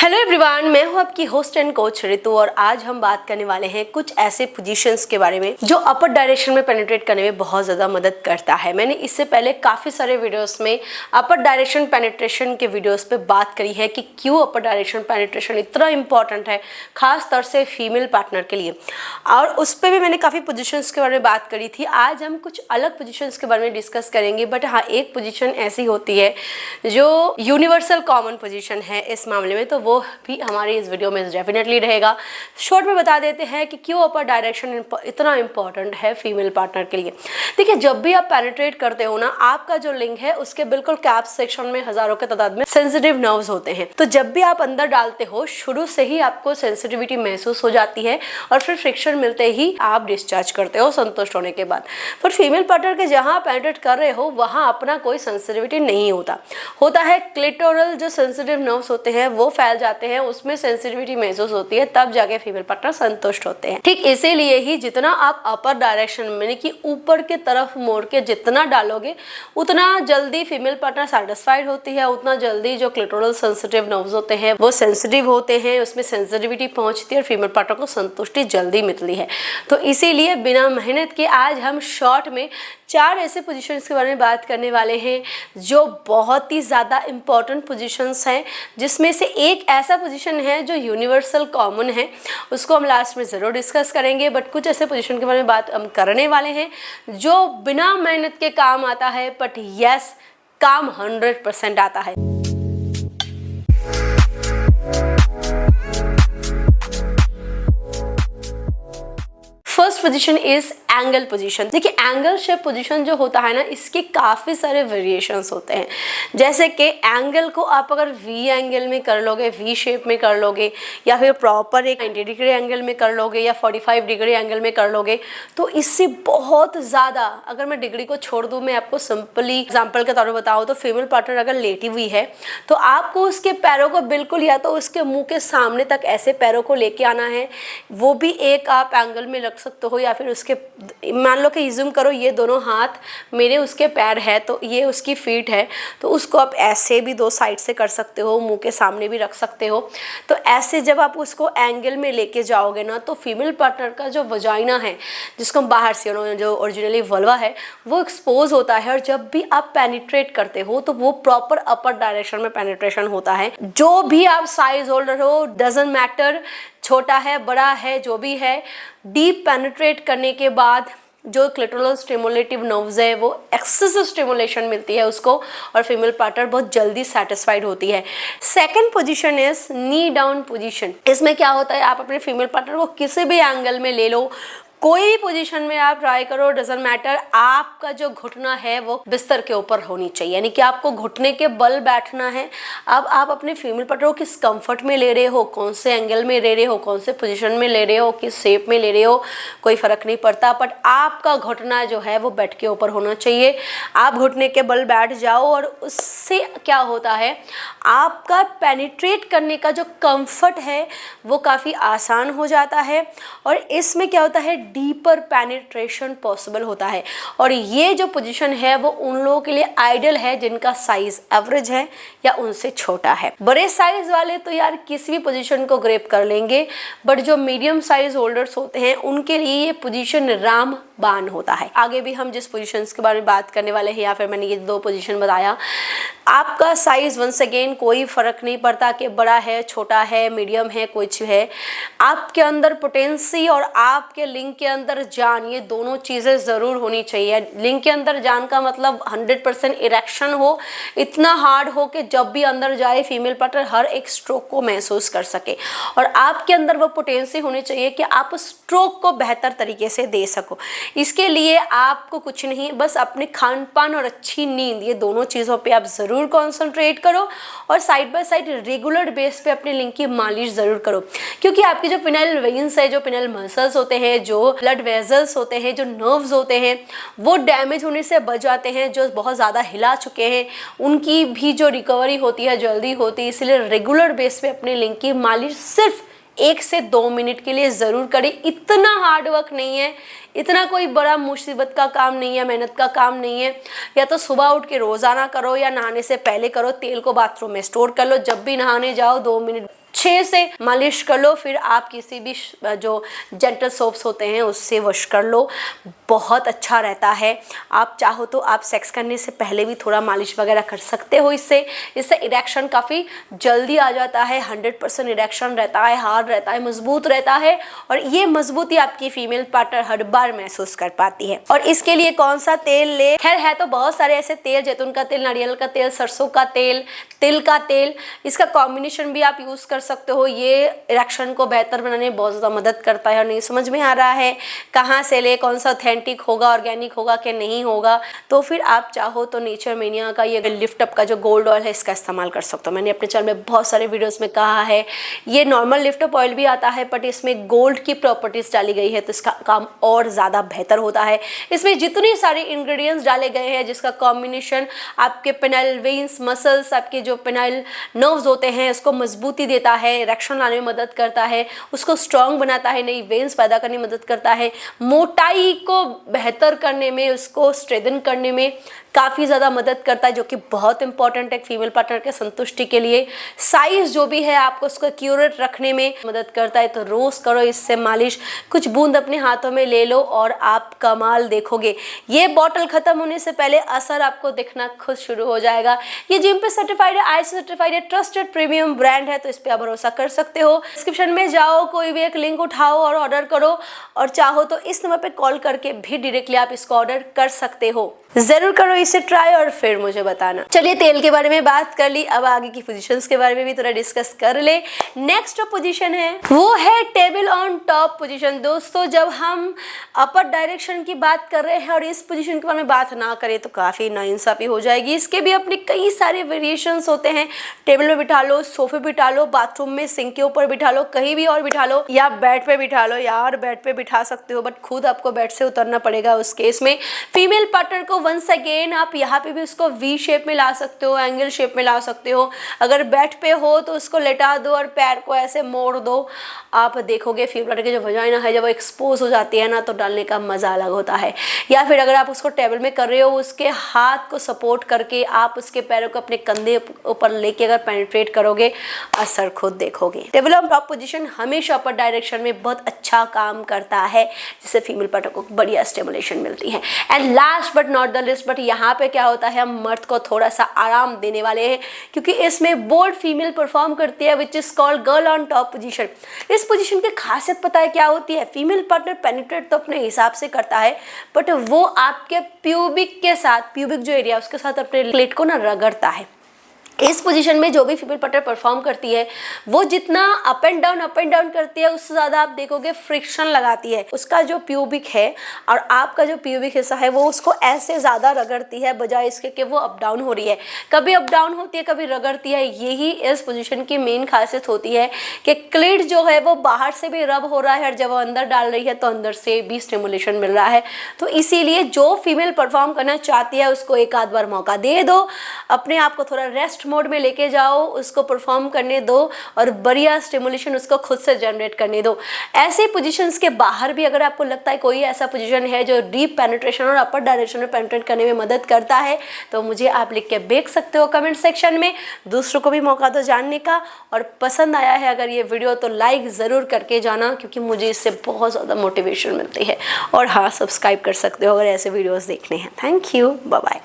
Hello everyone, मैं हूं आपकी होस्ट एंड कोच ऋतु और आज हम बात करने वाले हैं कुछ ऐसे पोजीशंस के बारे में जो अपर डायरेक्शन में पेनिट्रेट करने में बहुत ज़्यादा मदद करता है। मैंने इससे पहले काफ़ी सारे वीडियोस में अपर डायरेक्शन पेनिट्रेशन के वीडियोस पे बात करी है कि क्यों अपर डायरेक्शन पेनिट्रेशन इतना इंपॉर्टेंट है, खास तौर से फीमेल पार्टनर के लिए। और उस पर भी मैंने काफ़ी पोजिशंस के बारे में बात करी थी। आज हम कुछ अलग पोजिशंस के बारे में डिस्कस करेंगे, बट हाँ, एक पोजिशन ऐसी होती है जो यूनिवर्सल कॉमन पोजिशन है इस मामले में, तो वो भी हमारी इस वीडियो में डेफिनेटली रहेगा। शॉर्ट में बता देते हैं कि क्यों अपर डायरेक्शन इतना इंपॉर्टेंट है फीमेल पार्टनर के लिए। देखिए, जब भी आप पेनिट्रेट करते हो ना, आपका जो लिंग है उसके बिल्कुल कैप सेक्शन में हजारों के तादाद में सेंसिटिव नर्व्स होते हैं। तो जब भी आप अंदर डालते हो, शुरू से ही आपको सेंसिटिविटी महसूस हो जाती है और फिर फ्रिक्शन मिलते ही आप डिस्चार्ज करते हो संतुष्ट होने के बाद। पर फीमेल पार्टनर के जहाँ पेनिट्रेट कर रहे हो वहाँ अपना कोई सेंसिटिविटी नहीं होता है। क्लिटोरल जो सेंसिटिव नर्व्स होते हैं वो फैल जाते हैं, उसमें सेंसिटिविटी महसूस होती है, तब जाके फीमेल पार्टनर संतुष्ट होते हैं। ठीक इसीलिए ही जितना आप अपर डायरेक्शन में कि ऊपर के तरफ मोड़ के जितना डालोगे उतना जल्दी फीमेल पार्टनर सेटिस्फाइड होती है, उतना जल्दी जो क्लिटोरल सेंसिटिव नर्व्स होते हैं वो सेंसिटिव होते हैं, उसमें सेंसिटिविटी पहुंचती है और फीमेल पार्टनर को संतुष्टि जल्दी मिलती है। तो इसीलिए बिना मेहनत के आज हम शॉर्ट में 4 ऐसे पोजीशंस के बारे में बात करने वाले हैं जो बहुत ही ज़्यादा इंपॉर्टेंट पोजीशंस हैं, जिसमें से एक ऐसा पोजीशन है जो यूनिवर्सल कॉमन है, उसको हम लास्ट में ज़रूर डिस्कस करेंगे। बट कुछ ऐसे पोजीशन के बारे में बात हम करने वाले हैं जो बिना मेहनत के काम आता है, बट यस, काम 100% आता है। First position is angle position. देखिए, एंगल शेप पोजीशन जो होता है ना, इसके काफ़ी सारे वेरिएशंस होते हैं। जैसे कि एंगल को आप अगर वी एंगल में कर लोगे, वी शेप में कर लोगे, या फिर प्रॉपर एक 90 डिग्री एंगल में कर लोगे या 45 डिग्री एंगल में कर लोगे, तो इससे बहुत ज़्यादा, अगर मैं डिग्री को छोड़ दूँ, मैं आपको सिंपली एग्जाम्पल के तौर पर बताऊँ तो फीमेल पार्टनर अगर लेटी हुई है तो आपको उसके पैरों को बिल्कुल या तो उसके मुँह के सामने तक ऐसे पैरों को लेके आना है, वो भी एक आप एंगल में रख सकते हो, या फिर उसके, मान लो कि इज्यूम करो ये दोनों हाथ मेरे उसके पैर है तो ये उसकी फीट है, तो उसको आप ऐसे भी 2 साइड से कर सकते हो, मुंह के सामने भी रख सकते हो। तो ऐसे जब आप उसको एंगल में लेके जाओगे ना, तो फीमेल पार्टनर का जो वजाइना है, जिसको हम बाहर से, जो ओरिजिनली वल्वा है, वो एक्सपोज होता है। और जब भी आप पेनिट्रेट करते हो तो वो प्रॉपर अपर डायरेक्शन में पेनिट्रेशन होता है। जो भी आप साइज होल्डर हो, डजंट मैटर, छोटा है बड़ा है जो भी है, डीप पेनिट्रेट करने के बाद जो क्लिटोरल स्टिमुलेटिव नर्व्स है वो एक्सेसिव स्टिमुलेशन मिलती है उसको, और फीमेल पार्टनर बहुत जल्दी सेटिस्फाइड होती है। Second position is knee down position. इसमें क्या होता है, आप अपने फीमेल पार्टनर को किसी भी एंगल में ले लो, कोई भी पोजीशन में आप ट्राई करो, डजंट मैटर, आपका जो घुटना है वो बिस्तर के ऊपर होनी चाहिए, यानी कि आपको घुटने के बल बैठना है। अब आप अपने फीमेल पार्टनर को किस कंफर्ट में ले रहे हो, कौन से एंगल में ले रहे हो, कौन से पोजीशन में ले रहे हो, किस शेप में ले रहे हो, कोई फर्क नहीं पड़ता, बट आपका घुटना जो है वो बेड के ऊपर होना चाहिए। आप घुटने के बल बैठ जाओ और उससे क्या होता है, आपका पेनिट्रेट करने का जो कंफर्ट है वो काफ़ी आसान हो जाता है, और इसमें क्या होता है, डीपर पेनिट्रेशन पॉसिबल होता है। और ये जो पोजीशन है वो उन लोगों के लिए आइडियल है जिनका साइज एवरेज है या उनसे छोटा है। बड़े साइज वाले तो यार किसी भी पोजीशन को ग्रैब कर लेंगे, बट जो मीडियम साइज होल्डर्स होते हैं उनके लिए ये पोजीशन रामबाण होता है। आगे भी हम जिस पोजीशंस के बारे में बात करने वाले हैं, या फिर मैंने ये 2 पोजीशन बताया, आपका साइज वंस अगेन कोई फर्क नहीं पड़ता कि बड़ा है, छोटा है, मीडियम है, कुछ है, आपके अंदर पोटेंसी और आपके लिंग के अंदर जान, ये दोनों चीज़ें ज़रूर होनी चाहिए। लिंग के अंदर जान का मतलब 100% इरेक्शन हो, इतना हार्ड हो कि जब भी अंदर जाए फीमेल पार्टनर हर एक स्ट्रोक को महसूस कर सके, और आपके अंदर वो पोटेंसी होनी चाहिए कि आप स्ट्रोक को बेहतर तरीके से दे सको। इसके लिए आपको कुछ नहीं, बस अपने खान पान और अच्छी नींद, ये दोनों चीज़ों पर आप ज़रूर कॉन्सेंट्रेट करो, और side by side regular base पे अपने लिंग की मालिश ज़रूर करो, क्योंकि आपकी जो पिनल वेन्स है, जो पिनल मसल्स होते हैं, जो ब्लड वेजल्स होते हैं, जो नर्व्स होते हैं, वो डैमेज होने से बच जाते हैं। जो बहुत ज़्यादा हिला चुके हैं उनकी भी जो रिकवरी होती है जल्दी होती है। इसलिए रेगुलर बेस पे अपने लिंग की मालिश सिर्फ 1 से 2 मिनट के लिए ज़रूर करें। इतना हार्ड वर्क नहीं है, इतना कोई बड़ा मुसीबत का काम नहीं है, मेहनत का काम नहीं है। या तो सुबह उठ के रोज़ाना करो या नहाने से पहले करो, तेल को बाथरूम में स्टोर कर लो, जब भी नहाने जाओ 2 मिनट अच्छे से मालिश कर लो, फिर आप किसी भी जो जेंटल सोप्स होते हैं उससे वॉश कर लो, बहुत अच्छा रहता है। आप चाहो तो आप सेक्स करने से पहले भी थोड़ा मालिश वगैरह कर सकते हो। इससे इरेक्शन काफ़ी जल्दी आ जाता है, 100% इरेक्शन रहता है, हार्ड रहता है, मजबूत रहता है, और ये मजबूती आपकी फीमेल पार्टनर हर बार महसूस कर पाती है। और इसके लिए कौन सा तेल ले, खैर है तो बहुत सारे ऐसे तेल, जैतून का तेल, नारियल का तेल, सरसों का तेल, तिल का तेल, इसका कॉम्बिनेशन भी आप यूज़ कर सकते हो। ये इरेक्शन को बेहतर बनाने में बहुत ज़्यादा मदद करता है। और नहीं समझ में आ रहा है कहाँ से ले, कौन सा ऑथेंटिक होगा, ऑर्गेनिक होगा कि नहीं होगा, तो फिर आप चाहो तो नेचर मेनिया का ये लिफ्ट अप का जो गोल्ड ऑयल है इसका इस्तेमाल कर सकते हो। मैंने अपने चैनल में बहुत सारे वीडियोस में कहा है, ये नॉर्मल लिफ्ट अप ऑयल भी आता है बट इसमें गोल्ड की प्रॉपर्टीज डाली गई है तो इसका काम और ज़्यादा बेहतर होता है। इसमें जितने सारे इंग्रेडिएंट्स डाले गए हैं जिसका कॉम्बिनेशन आपके पेनाइल वेन्स, मसल्स, आपके जो पेनाइल नर्व्स होते हैं उसको मजबूती देता है, इरेक्शन लाने में मदद करता है, उसको स्ट्रॉन्ग बनाता है, नई वेन्स पैदा करने में मदद करता है, मोटाई को बेहतर करने में, उसको स्ट्रेंथन करने में काफ़ी ज़्यादा मदद करता है, जो कि बहुत इंपॉर्टेंट है फीमेल पार्टनर के संतुष्टि के लिए। साइज जो भी है आपको उसको एक्यूरेट रखने में मदद करता है। तो रोज़ करो इससे मालिश, कुछ बूंद अपने हाथों में ले लो और आप कमाल देखोगे। ये बॉटल खत्म होने से पहले असर आपको दिखना खुद शुरू हो जाएगा। ये जिम पे सर्टिफाइड है, आईएसओ सर्टिफाइड है, ट्रस्टेड प्रीमियम ब्रांड है, तो इस पर आप भरोसा कर सकते हो। डिस्क्रिप्शन में जाओ, कोई भी एक लिंक उठाओ और ऑर्डर करो, और चाहो तो इस नंबर पे कॉल करके भी डायरेक्टली आप इसको ऑर्डर कर सकते हो। जरूर करो इसे ट्राई और फिर मुझे बताना। चलिए तेल के बारे में बात कर ली, अब आगे की पोजीशंस के बारे में भी थोड़ा डिस्कस कर ले। नेक्स्ट जो पोजीशन है वो है टेबल ऑन टॉप पोजीशन। दोस्तों जब हम अपर डायरेक्शन की बात कर रहे हैं और इस पोजीशन के बारे में बात ना करें तो काफ़ी नाइंसाफी हो जाएगी। इसके भी अपने कई सारे वेरिएशंस होते हैं। टेबल में बिठा लो, सोफे बिठा लो, बाथरूम में सिंक के ऊपर बिठा लो, कहीं भी और बिठा लो, या बेड पे बिठा लो। यार बेड पे बिठा सकते हो बट खुद आपको बेड से उतरना पड़ेगा। उस केस में फीमेल पार्टनर को वंस अगेन आप यहाँ पे भी उसको वी शेप में ला सकते हो, एंगल शेप में ला सकते हो। अगर बेड पे हो तो उसको लेटा दो और पैर को ऐसे मोड़ दो। आप देखोगे फीमेल पार्टनर की जो वजाइना है जब वो एक्सपोज हो जाती है ना तो डालने का मजा अलग होता है। या फिर अगर आप उसको टेबल में कर रहे हो, उसके हाथ को सपोर्ट करके आप उसके पैरों को अपने कंधे ऊपर लेके अगर पेनिट्रेट करोगे, असर खुद देखोगे। टेबल ऑन टॉप पोजीशन हमेशा अपर डायरेक्शन में बहुत अच्छा काम करता है, जिससे फीमेल पार्टनर को बढ़िया स्टिमुलेशन मिलती है। And last but not the list, but यहाँ पे क्या होता है, हम मर्द को थोड़ा सा आराम देने वाले हैं क्योंकि इसमें बोल्ड फीमेल परफॉर्म करती है which is called girl on top position. इस पोजीशन की खासियत पता है क्या होती है? फीमेल पार्टनर पेनिट्रेट तो अपने हिसाब से करता है बट वो आपके प्यूबिक के साथ, प्यूबिक जो एरिया उसके साथ अपने प्लेट को ना रगड़ता है। इस पोजीशन में जो भी फीमेल पार्टनर परफॉर्म करती है वो जितना अप एंड डाउन करती है उससे ज़्यादा आप देखोगे फ्रिक्शन लगाती है। उसका जो प्यूबिक है और आपका जो प्यूबिक हिस्सा है वो उसको ऐसे ज़्यादा रगड़ती है बजाय इसके कि वो अप डाउन हो रही है। कभी अप डाउन होती है, कभी रगड़ती है। यही इस पोजीशन की मेन खासियत होती है कि क्लिट जो है वो बाहर से भी रब हो रहा है और जब वो अंदर डाल रही है तो अंदर से भी स्टिमुलेशन मिल रहा है। तो इसीलिए जो फीमेल परफॉर्म करना चाहती है उसको एक आध बार मौका दे दो, अपने आप को थोड़ा रेस्ट मोड में लेके जाओ, उसको परफॉर्म करने दो और बढ़िया स्टिमुलेशन उसको खुद से जनरेट करने दो। ऐसे पोजीशंस के बाहर भी अगर आपको लगता है कोई ऐसा पोजीशन है जो डीप पेनिट्रेशन और अपर डायरेक्शन में पेनिट्रेट करने में मदद करता है तो मुझे आप लिख के भेज सकते हो कमेंट सेक्शन में। दूसरों को भी मौका दो जानने का। और पसंद आया है अगर ये वीडियो तो लाइक ज़रूर करके जाना क्योंकि मुझे इससे बहुत ज़्यादा मोटिवेशन मिलती है। और हाँ, सब्सक्राइब कर सकते हो अगर ऐसे वीडियोज़ देखने हैं। Thank you, bye bye.